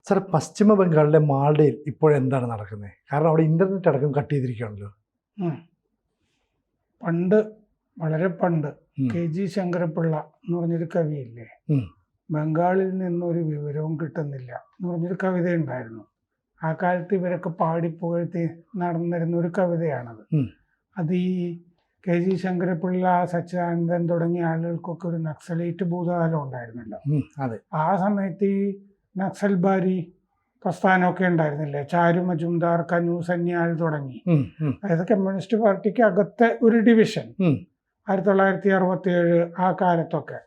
Sir, പശ്ചിമ ബംഗാളിലെ മാൾഡയിൽ ഇപ്പോഴെന്താണ് നടക്കുന്നത്? കാരണം അവിടെ ഇൻ്റർനെറ്റ് അടക്കം കട്ട് ചെയ്തിരിക്കുകയാണല്ലോ. പണ്ട്, വളരെ പണ്ട് KG ശങ്കരപ്പിള്ള എന്ന് പറഞ്ഞൊരു കവിയില്ലേ, ബംഗാളിൽ നിന്നൊരു വിവരവും കിട്ടുന്നില്ല എന്ന് പറഞ്ഞൊരു കവിത ഉണ്ടായിരുന്നു. ആ കാലത്ത് ഇവരൊക്കെ പാടിപ്പുകഴ്ത്തി നടന്നിരുന്ന ഒരു കവിതയാണത്. അത് ഈ KG ശങ്കരപ്പിള്ള, സച്ചിദാനന്ദൻ തുടങ്ങിയ ആളുകൾക്കൊക്കെ ഒരു നക്സലൈറ്റ് ഭൂതകാലം ഉണ്ടായിരുന്നല്ലോ. ആ സമയത്ത് ഈ നക്സൽ ബാരി പ്രസ്ഥാനമൊക്കെ ഉണ്ടായിരുന്നില്ലേ, ചാരു മജുംദാർ, കനു സന്യാൽ തുടങ്ങി. അതായത് കമ്മ്യൂണിസ്റ്റ് പാർട്ടിക്ക് അകത്തെ ഒരു ഡിവിഷൻ 1967 ആ കാലത്തൊക്കെ.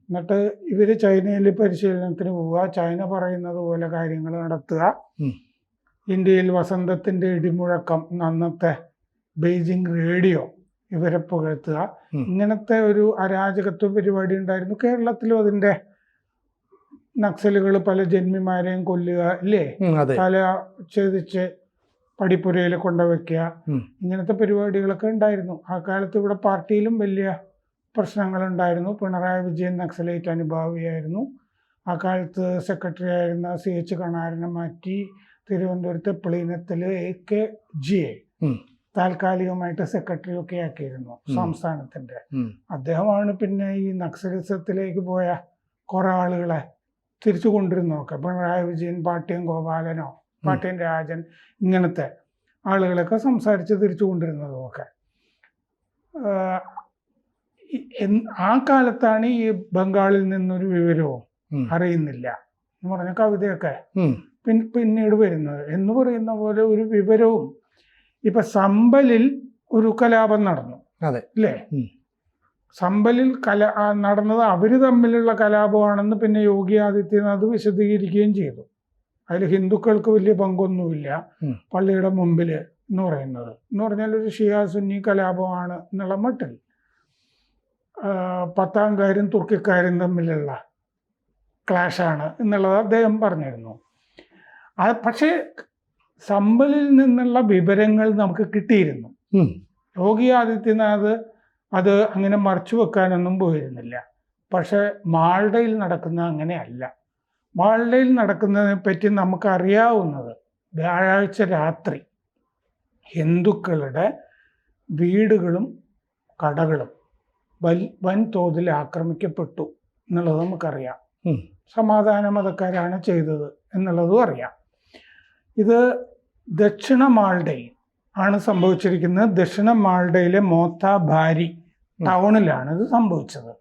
എന്നിട്ട് ഇവര് ചൈനയിൽ പരിശീലനത്തിന് പോവുക, ചൈന പറയുന്നത് പോലെ കാര്യങ്ങൾ നടത്തുക, ഇന്ത്യയിൽ വസന്തത്തിന്റെ ഇടിമുഴക്കം, അന്നത്തെ ബെയ്ജിംഗ് റേഡിയോ ഇവരെ പുകഴ്ത്തുക, ഇങ്ങനത്തെ ഒരു അരാജകത്വ പരിപാടി ഉണ്ടായിരുന്നു. കേരളത്തിലും അതിന്റെ നക്സലുകൾ പല ജന്മിമാരെയും കൊല്ലുക, ഇല്ലേ, തല ഛേദിച്ച് പടിപ്പുരയിൽ കൊണ്ടുവയ്ക്കുക, ഇങ്ങനത്തെ പരിപാടികളൊക്കെ ഉണ്ടായിരുന്നു. ആ കാലത്ത് ഇവിടെ പാർട്ടിയിലും വലിയ പ്രശ്നങ്ങളുണ്ടായിരുന്നു. പിണറായി വിജയൻ നക്സലൈറ്റ് അനുഭാവിയായിരുന്നു. ആ കാലത്ത് സെക്രട്ടറി ആയിരുന്ന CH കണാരനെ മാറ്റി തിരുവനന്തപുരത്തെ പ്ലീനത്തിൽ AKGA താൽക്കാലികമായിട്ട് സെക്രട്ടറി ഒക്കെ ആക്കിയിരുന്നു സംസ്ഥാനത്തിന്റെ. അദ്ദേഹമാണ് പിന്നെ ഈ നക്സലിസത്തിലേക്ക് പോയ കുറെ ആളുകളെ തിരിച്ചു കൊണ്ടിരുന്നതൊക്കെ. പിണറായി വിജയൻ, പാട്യം ഗോപാലനോ പാട്യം രാജൻ, ഇങ്ങനത്തെ ആളുകളൊക്കെ സംസാരിച്ച് തിരിച്ചു കൊണ്ടിരുന്നതുമൊക്കെ. ആ കാലത്താണ് ഈ ബംഗാളിൽ നിന്നൊരു വിവരവും അറിയുന്നില്ല എന്ന് പറഞ്ഞ കവിതയൊക്കെ പിന്നീട് വരുന്നത്. എന്ന് പറയുന്ന പോലെ ഒരു വിവരവും. ഇപ്പൊ സമ്പലിൽ ഒരു കലാപം നടന്നു, അല്ലേ? സമ്പലിൽ നടന്നത് അവര് തമ്മിലുള്ള കലാപമാണെന്ന് പിന്നെ യോഗി ആദിത്യനാഥ് വിശദീകരിക്കുകയും ചെയ്തു. അതിൽ ഹിന്ദുക്കൾക്ക് വലിയ പങ്കൊന്നുമില്ല പള്ളിയുടെ മുമ്പിൽ എന്ന് പറയുന്നത്. എന്ന് പറഞ്ഞാൽ ഒരു ഷിയ സുന്നി കലാപമാണ് എന്നുള്ള മട്ടിൽ. പത്താംകാരും തുർക്കിക്കാരും തമ്മിലുള്ള ക്ലാഷാണ് എന്നുള്ളത് അദ്ദേഹം പറഞ്ഞിരുന്നു. പക്ഷേ സമ്പലിൽ നിന്നുള്ള വിവരങ്ങൾ നമുക്ക് കിട്ടിയിരുന്നു. യോഗി ആദിത്യനാഥ് അത് അങ്ങനെ മറച്ചു വെക്കാനൊന്നും പോയിരുന്നില്ല. പക്ഷെ മാൾഡയിൽ നടക്കുന്ന അങ്ങനെയല്ല. മാൾഡയിൽ നടക്കുന്നതിനെ പറ്റി നമുക്കറിയാവുന്നത്, വ്യാഴാഴ്ച രാത്രി ഹിന്ദുക്കളുടെ വീടുകളും കടകളും വൻതോതിൽ ആക്രമിക്കപ്പെട്ടു എന്നുള്ളത് നമുക്കറിയാം. സമാധാന മതക്കാരാണ് ചെയ്തത് എന്നുള്ളതും അറിയാം. ഇത് ദക്ഷിണ മാൾഡയിൽ ആണ് സംഭവിച്ചിരിക്കുന്നത്. ദക്ഷിണ മാൾഡയിലെ മോത്താബാരി ടൗണിലാണ് ഇത് സംഭവിച്ചത്.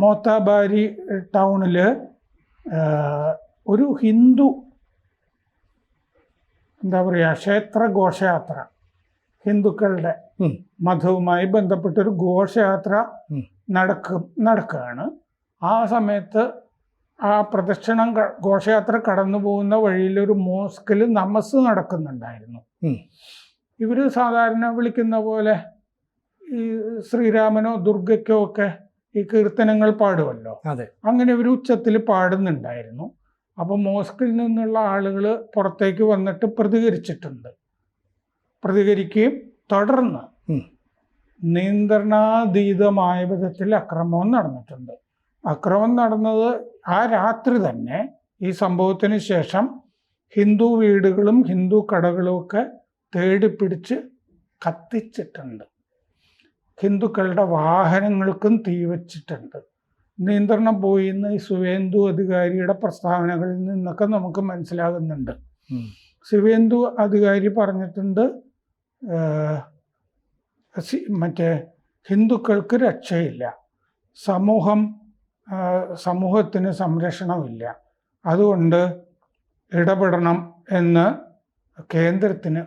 മോത്താബാരി ടൗണില് ഒരു ഹിന്ദു ക്ഷേത്ര ഘോഷയാത്ര, ഹിന്ദുക്കളുടെ മതവുമായി ബന്ധപ്പെട്ടൊരു ഘോഷയാത്ര നടക്കുകയാണ്. ആ സമയത്ത് ആ പ്രദക്ഷിണം ഘോഷയാത്ര കടന്നു പോകുന്ന വഴിയിൽ ഒരു മോസ്കിൽ നമസ് നടക്കുന്നുണ്ടായിരുന്നു. ഇവര് സാധാരണ വിളിക്കുന്ന പോലെ ഈ ശ്രീരാമനോ ദുർഗയ്ക്കോ ഒക്കെ ഈ കീർത്തനങ്ങൾ പാടുമല്ലോ, അങ്ങനെ ഒരു ഉച്ചത്തിൽ പാടുന്നുണ്ടായിരുന്നു. അപ്പൊ മോസ്കിൽ നിന്നുള്ള ആളുകൾ പുറത്തേക്ക് വന്നിട്ട് പ്രതികരിക്കുകയും തുടർന്ന് നിയന്ത്രണാതീതമായ വിധത്തിൽ അക്രമവും നടന്നിട്ടുണ്ട്. അക്രമം നടന്നത് ആ രാത്രി തന്നെ. ഈ സംഭവത്തിന് ശേഷം ഹിന്ദു വീടുകളും ഹിന്ദു കടകളും ഒക്കെ തേടിപ്പിടിച്ച് കത്തിച്ചിട്ടുണ്ട്. ഹിന്ദുക്കളുടെ വാഹനങ്ങൾക്കും തീവച്ചിട്ടുണ്ട്. നിയന്ത്രണം പോയി എന്ന് ഈ സുവേന്ദു അധികാരിയുടെ പ്രസ്താവനകളിൽ നിന്നൊക്കെ നമുക്ക് മനസ്സിലാകുന്നുണ്ട്. സുവേന്ദു അധികാരി പറഞ്ഞിട്ടുണ്ട്, മറ്റേ ഹിന്ദുക്കൾക്ക് രക്ഷയില്ല, സമൂഹത്തിന് സംരക്ഷണമില്ല, അതുകൊണ്ട് ഇടപെടണം എന്ന് കേന്ദ്രത്തിന്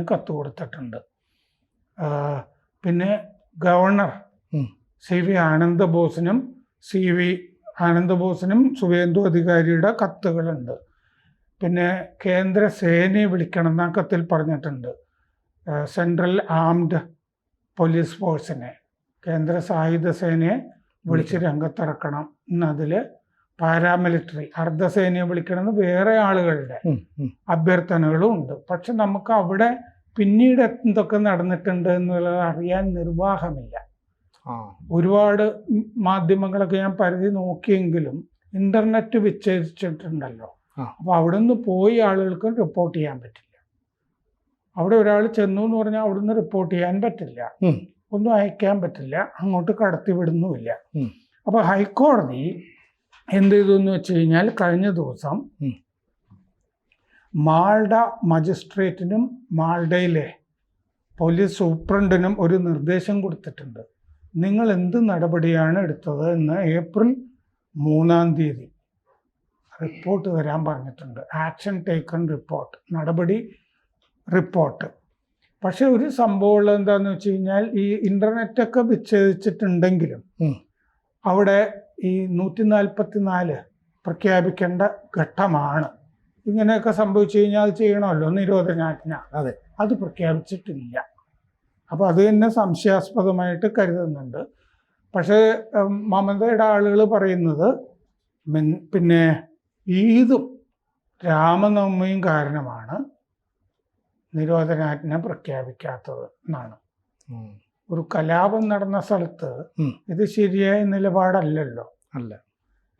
കത്ത് കൊടുത്തിട്ടുണ്ട്. പിന്നെ ഗവർണർ CV ആനന്ദബോസിനും സുവേന്ദു അധികാരിയുടെ കത്തുകളുണ്ട്. പിന്നെ കേന്ദ്ര സേനയെ വിളിക്കണം എന്ന കത്തിൽ പറഞ്ഞിട്ടുണ്ട്. സെൻട്രൽ ആംഡ് പോലീസ് ഫോഴ്സിനെ, കേന്ദ്ര സായുധ സേനയെ വിളിച്ച് രംഗത്തിറക്കണം എന്നതിൽ പാരാമിലിറ്ററി അർദ്ധസേനയെ വിളിക്കണമെന്ന് വേറെ ആളുകളുടെ അഭ്യർത്ഥനകളും ഉണ്ട്. പക്ഷെ നമുക്ക് അവിടെ പിന്നീട് എന്തൊക്കെ നടന്നിട്ടുണ്ട് എന്നുള്ളത് അറിയാൻ നിർവാഹമില്ല. ഒരുപാട് മാധ്യമങ്ങളൊക്കെ ഞാൻ പരിധി നോക്കിയെങ്കിലും ഇന്റർനെറ്റ് വിച്ഛേദിച്ചിട്ടുണ്ടല്ലോ. ആ. അപ്പോൾ അവിടെ നിന്ന് പോയി ആളുകൾക്ക് റിപ്പോർട്ട് ചെയ്യാൻ പറ്റില്ല. അവിടെ ഒരാൾ ചെന്നു എന്ന് പറഞ്ഞാൽ അവിടുന്ന് റിപ്പോർട്ട് ചെയ്യാൻ പറ്റില്ല, ഒന്നും അയക്കാൻ പറ്റില്ല, അങ്ങോട്ട് കടത്തിവിടുന്നുമില്ല. അപ്പോൾ ഹൈക്കോടതി എന്ത് ചെയ്തു എന്ന് വെച്ച് കഴിഞ്ഞാൽ കഴിഞ്ഞ ദിവസം മാൾഡ മജിസ്ട്രേറ്റിനും മാൾഡയിലെ പോലീസ് സൂപ്രണ്ടിനും ഒരു നിർദ്ദേശം കൊടുത്തിട്ടുണ്ട്. നിങ്ങൾ എന്ത് നടപടിയാണ് എടുത്തത് എന്ന് ഏപ്രിൽ 3 റിപ്പോർട്ട് തരാൻ പറഞ്ഞിട്ടുണ്ട്. ആക്ഷൻ ടേക്കൺ റിപ്പോർട്ട്, നടപടി റിപ്പോർട്ട്. പക്ഷെ ഒരു സംഭവം എന്താണെന്ന് വെച്ച് കഴിഞ്ഞാൽ ഈ ഇൻ്റർനെറ്റൊക്കെ വിച്ഛേദിച്ചിട്ടുണ്ടെങ്കിലും അവിടെ ഈ 144 പ്രഖ്യാപിക്കേണ്ട ഘട്ടമാണ്. ഇങ്ങനെയൊക്കെ സംഭവിച്ചു കഴിഞ്ഞാൽ അത് ചെയ്യണമല്ലോ, നിരോധനാജ്ഞ. അതെ, അത് പ്രഖ്യാപിച്ചിട്ടില്ല. അപ്പോൾ അത് തന്നെ സംശയാസ്പദമായിട്ട് കരുതുന്നുണ്ട്. പക്ഷേ മമതയുടെ ആളുകൾ പറയുന്നത് പിന്നെ ഈദും രാമനവമിയും കാരണമാണ് നിരോധനാജ്ഞ പ്രഖ്യാപിക്കാത്തത് എന്നാണ്. ഒരു കലാപം നടന്ന സ്ഥലത്ത് ഇത് ശരിയായ നിലപാടല്ലല്ലോ. അല്ല,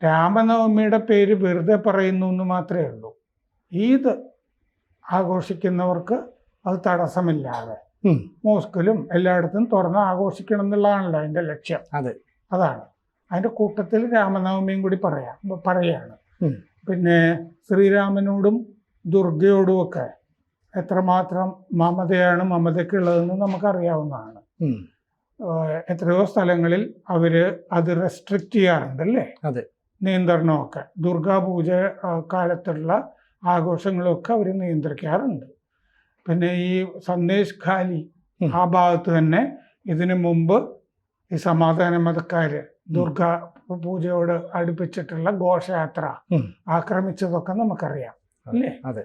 രാമനവമിയുടെ പേര് വെറുതെ പറയുന്നു എന്ന് മാത്രമേ ഉള്ളൂ. ഈദ് ആഘോഷിക്കുന്നവർക്ക് അത് തടസ്സമില്ലാതെ മോസ്കിലും എല്ലായിടത്തും തുറന്ന് ആഘോഷിക്കണം എന്നുള്ളതാണല്ലോ അതിൻ്റെ ലക്ഷ്യം. അതെ, അതാണ്. അതിൻ്റെ കൂട്ടത്തിൽ രാമനവമിയും കൂടി പറയാണ്. പിന്നെ ശ്രീരാമനോടും ദുർഗയോടുമൊക്കെ എത്രമാത്രം മമതയാണ് മമതയ്ക്കുള്ളതെന്ന് നമുക്കറിയാവുന്നതാണ്. എത്രയോ സ്ഥലങ്ങളിൽ അവർ അത് റെസ്ട്രിക്റ്റ് ചെയ്യാറുണ്ടല്ലേ, അതെ, നിയന്ത്രണമൊക്കെ. ദുർഗാപൂജ കാലത്തുള്ള ആഘോഷങ്ങളൊക്കെ അവർ നിയന്ത്രിക്കാറുണ്ട്. പിന്നെ ഈ സന്ദേശ് ഖാലി ആ ഭാഗത്ത് തന്നെ ഇതിനു മുമ്പ് ഈ സമാധാന മതക്കാർ ദുർഗാ പൂജയോട് അടുപ്പിച്ചിട്ടുള്ള ഘോഷയാത്ര ആക്രമിച്ചതൊക്കെ നമുക്കറിയാം അല്ലേ. അതെ,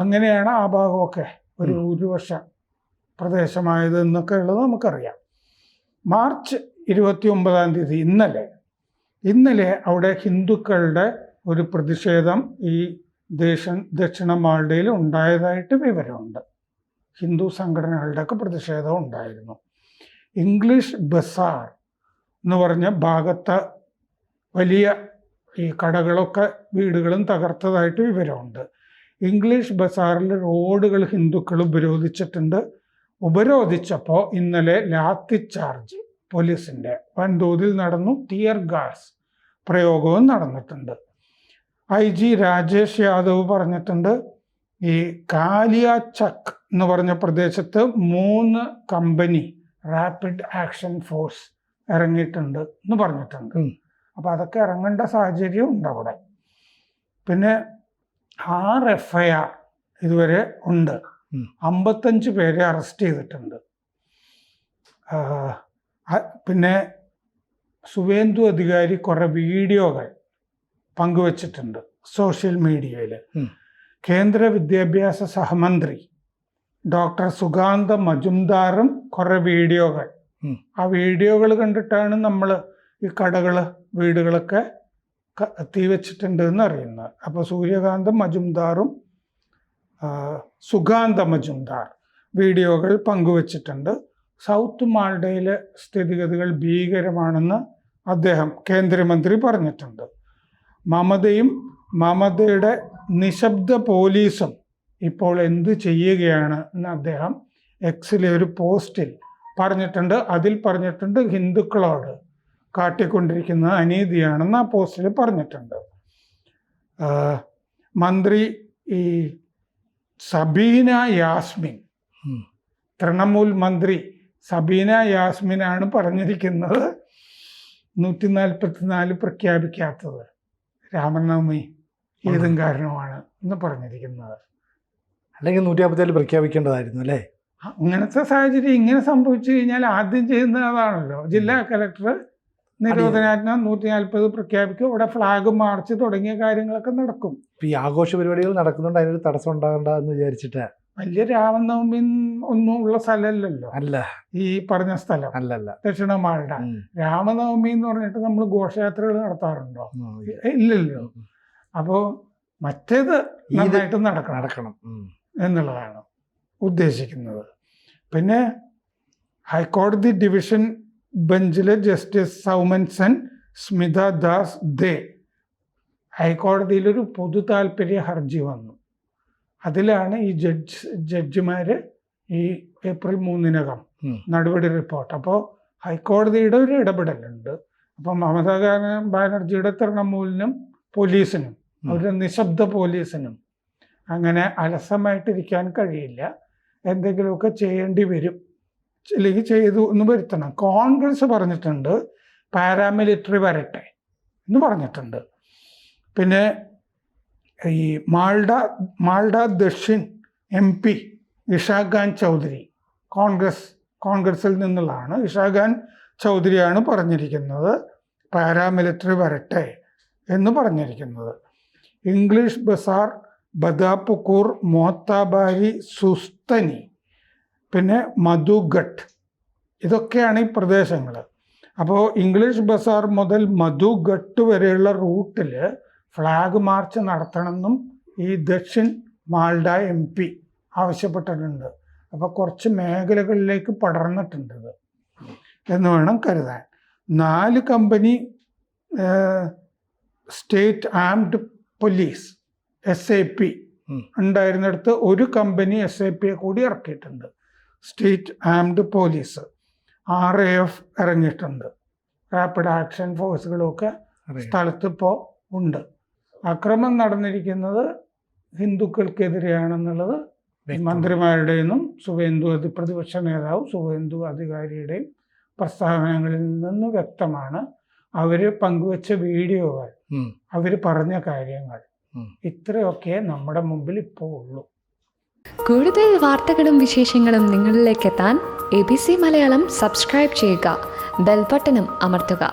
അങ്ങനെയാണ് ആ ഭാഗമൊക്കെ ഒരു ഭൂരിപക്ഷ പ്രദേശമായത് എന്നൊക്കെ ഉള്ളത് നമുക്കറിയാം. മാർച്ച് 29 ഇന്നലെ അവിടെ ഹിന്ദുക്കളുടെ ഒരു പ്രതിഷേധം ഈ ദക്ഷിണ മാൾഡയിൽ ഉണ്ടായതായിട്ട് വിവരമുണ്ട്. ഹിന്ദു സംഘടനകളുടെയൊക്കെ പ്രതിഷേധം ഉണ്ടായിരുന്നു. ഇംഗ്ലീഷ് ബസാർ എന്ന് പറഞ്ഞ ഭാഗത്ത് വലിയ ഈ കടകളൊക്കെ വീടുകളും തകർത്തതായിട്ട് വിവരമുണ്ട്. ഇംഗ്ലീഷ് ബസാറിൽ റോഡുകൾ ഹിന്ദുക്കൾ ഉപരോധിച്ചപ്പോൾ ഇന്നലെ ലാത്തി ചാർജ് പോലീസിൻ്റെ വൻതോതിൽ നടന്നു. ടിയർ ഗ്യാസ് പ്രയോഗവും നടന്നിട്ടുണ്ട്. IG രാജേഷ് യാദവ് പറഞ്ഞിട്ടുണ്ട് ഈ കാലിയാചക്ക് എന്ന് പറഞ്ഞ പ്രദേശത്ത് 3 കമ്പനി റാപ്പിഡ് ആക്ഷൻ ഫോഴ്സ് ഇറങ്ങിയിട്ടുണ്ട് എന്ന് പറഞ്ഞിട്ടുണ്ട്. അപ്പം അതൊക്കെ ഇറങ്ങേണ്ട സാഹചര്യം ഉണ്ട് അവിടെ. പിന്നെ 6 FIR ഇതുവരെ ഉണ്ട്. 55 പേരെ അറസ്റ്റ് ചെയ്തിട്ടുണ്ട്. പിന്നെ സുവേന്ദു അധികാരി കുറേ വീഡിയോകൾ പങ്കുവച്ചിട്ടുണ്ട് സോഷ്യൽ മീഡിയയിൽ. കേന്ദ്ര വിദ്യാഭ്യാസ സഹമന്ത്രി ഡോക്ടർ സുഗാന്ത മജുംദാറും കുറേ വീഡിയോകൾ, ആ വീഡിയോകൾ കണ്ടിട്ടാണ് നമ്മൾ ഈ കടകൾ വീടുകളൊക്കെ തീവച്ചിട്ടുണ്ട് എന്ന് അറിയുന്നത്. അപ്പോൾ സുഗാന്ത മജുംദാർ വീഡിയോകൾ പങ്കുവച്ചിട്ടുണ്ട്. സൗത്ത് മാൾഡയിലെ സ്ഥിതിഗതികൾ ഭീകരമാണെന്ന് അദ്ദേഹം കേന്ദ്രമന്ത്രി പറഞ്ഞിട്ടുണ്ട്. മമതയും മമതയുടെ നിശബ്ദ പോലീസും ഇപ്പോൾ എന്ത് ചെയ്യുകയാണ് എന്ന് അദ്ദേഹം എക്സിലെ ഒരു പോസ്റ്റിൽ പറഞ്ഞിട്ടുണ്ട്. അതിൽ പറഞ്ഞിട്ടുണ്ട് ഹിന്ദുക്കളോട് കാട്ടിക്കൊണ്ടിരിക്കുന്ന അനീതിയാണെന്ന് ആ പോസ്റ്റിൽ പറഞ്ഞിട്ടുണ്ട്. മന്ത്രി ഈ സബീന യാസ്മിൻ, തൃണമൂൽ മന്ത്രി സബീന യാസ്മിനാണ് പറഞ്ഞിരിക്കുന്നത് 144 പ്രഖ്യാപിക്കാത്തത് രാമനവമി ഏതും കാരണമാണ് എന്ന് പറഞ്ഞിരിക്കുന്നത്. അല്ലെങ്കിൽ 157 പ്രഖ്യാപിക്കേണ്ടതായിരുന്നു അല്ലേ. അങ്ങനത്തെ സാഹചര്യം ഇങ്ങനെ സംഭവിച്ചു കഴിഞ്ഞാൽ ആദ്യം ചെയ്യുന്നത് അതാണല്ലോ. ജില്ലാ കലക്ടർ നിരോധനാജ്ഞ 140 പ്രഖ്യാപിക്കും. ഇവിടെ ഫ്ലാഗ് മാർച്ച് തുടങ്ങിയ കാര്യങ്ങളൊക്കെ നടക്കും. ഈ ആഘോഷ പരിപാടികൾ നടക്കുന്നുണ്ട്, അതിനൊരു തടസ്സം ഉണ്ടാകണ്ട എന്ന് വിചാരിച്ചിട്ട്. വലിയ രാമനവമി ഒന്നും ഉള്ള സ്ഥലമല്ലല്ലോ അല്ല ഈ പറഞ്ഞ സ്ഥലം, അല്ലല്ല ദക്ഷിണ മാൾഡ. രാമനവമി എന്ന് പറഞ്ഞിട്ട് നമ്മൾ ഘോഷയാത്രകൾ നടത്താറുണ്ടോ? ഇല്ലല്ലോ. അപ്പോൾ മറ്റേത് നന്നായിട്ട് നടക്കണം എന്നുള്ളതാണ് ഉദ്ദേശിക്കുന്നത്. പിന്നെ ഹൈക്കോടതി ഡിവിഷൻ ബെഞ്ചിലെ ജസ്റ്റിസ് സൗമൻ സെൻ, സ്മിത ദാസ് ദേ ഹൈക്കോടതിയിലൊരു പൊതു താല്പര്യ ഹർജി വന്നു. അതിലാണ് ഈ ജഡ്ജിമാർ ഈ ഏപ്രിൽ 3-നകം നടപടി റിപ്പോർട്ട്. അപ്പോൾ ഹൈക്കോടതിയുടെ ഒരു ഇടപെടലുണ്ട്. അപ്പം മമതാ ബാനർജിയുടെ തൃണമൂലിനും പോലീസിനും, അവരുടെ നിശബ്ദ പോലീസിനും അങ്ങനെ അലസമായിട്ടിരിക്കാൻ കഴിയില്ല. എന്തെങ്കിലുമൊക്കെ ചെയ്യേണ്ടി വരും, അല്ലെങ്കിൽ ചെയ്തു എന്ന് വരുത്തണം. കോൺഗ്രസ് പറഞ്ഞിട്ടുണ്ട് പാരാമിലിറ്ററി വരട്ടെ എന്ന് പറഞ്ഞിട്ടുണ്ട്. പിന്നെ ഈ മാൾഡ ദക്ഷിൺ MP ഇഷാഖാൻ ചൗധരി കോൺഗ്രസിൽ നിന്നുള്ളതാണ്. ഇഷാഖാൻ ചൗധരിയാണ് പറഞ്ഞിരിക്കുന്നത് പാരാമിലിറ്ററി വരട്ടെ എന്ന് പറഞ്ഞിരിക്കുന്നത്. ഇംഗ്ലീഷ് ബസാർ, ബദാപുക്കൂർ, മോത്താബാരി, സുസ്തനി, പിന്നെ മധുഘട്ട്, ഇതൊക്കെയാണ് ഈ പ്രദേശങ്ങൾ. അപ്പോൾ ഇംഗ്ലീഷ് ബസാർ മുതൽ മധുഘട്ട് വരെയുള്ള റൂട്ടിൽ ഫ്ലാഗ് മാർച്ച് നടത്തണമെന്നും ഈ ദക്ഷിൺ മാൾഡ MP ആവശ്യപ്പെട്ടിട്ടുണ്ട്. അപ്പോൾ കുറച്ച് മേഖലകളിലേക്ക് പടർന്നിട്ടുണ്ട് ഇത് എന്ന് വേണം കരുതാൻ. 4 company state armed police SAP ഉണ്ടായിരുന്നിടത്ത് 1 കമ്പനി SAPയെ കൂടി ഇറക്കിയിട്ടുണ്ട്. സ്റ്റേറ്റ് ആംഡ് പോലീസ്, RAF ഇറങ്ങിയിട്ടുണ്ട്. റാപ്പിഡ് ആക്ഷൻ ഫോഴ്സുകളൊക്കെ സ്ഥലത്ത് ഇപ്പോൾ ഉണ്ട്. അക്രമം നടന്നിരിക്കുന്നത് ഹിന്ദുക്കൾക്കെതിരെയാണെന്നുള്ളത് മന്ത്രിമാരുടെയും പ്രതിപക്ഷ നേതാവ് സുവേന്ദു അധികാരിയുടെയും പ്രസ്താവനകളിൽ നിന്ന് വ്യക്തമാണ്. അവർ പങ്കുവച്ച വീഡിയോകൾ, അവർ പറഞ്ഞ കാര്യങ്ങൾ, ഇത്രയൊക്കെ നമ്മുടെ മുമ്പിൽ ഇപ്പോൾ ഉള്ളൂ. കൂടുതൽ വാർത്തകളും വിശേഷങ്ങളും നിങ്ങളിലേക്ക് എത്താൻ ABC മലയാളം സബ്സ്ക്രൈബ് ചെയ്യുക, ബെൽബട്ടനും അമർത്തുക.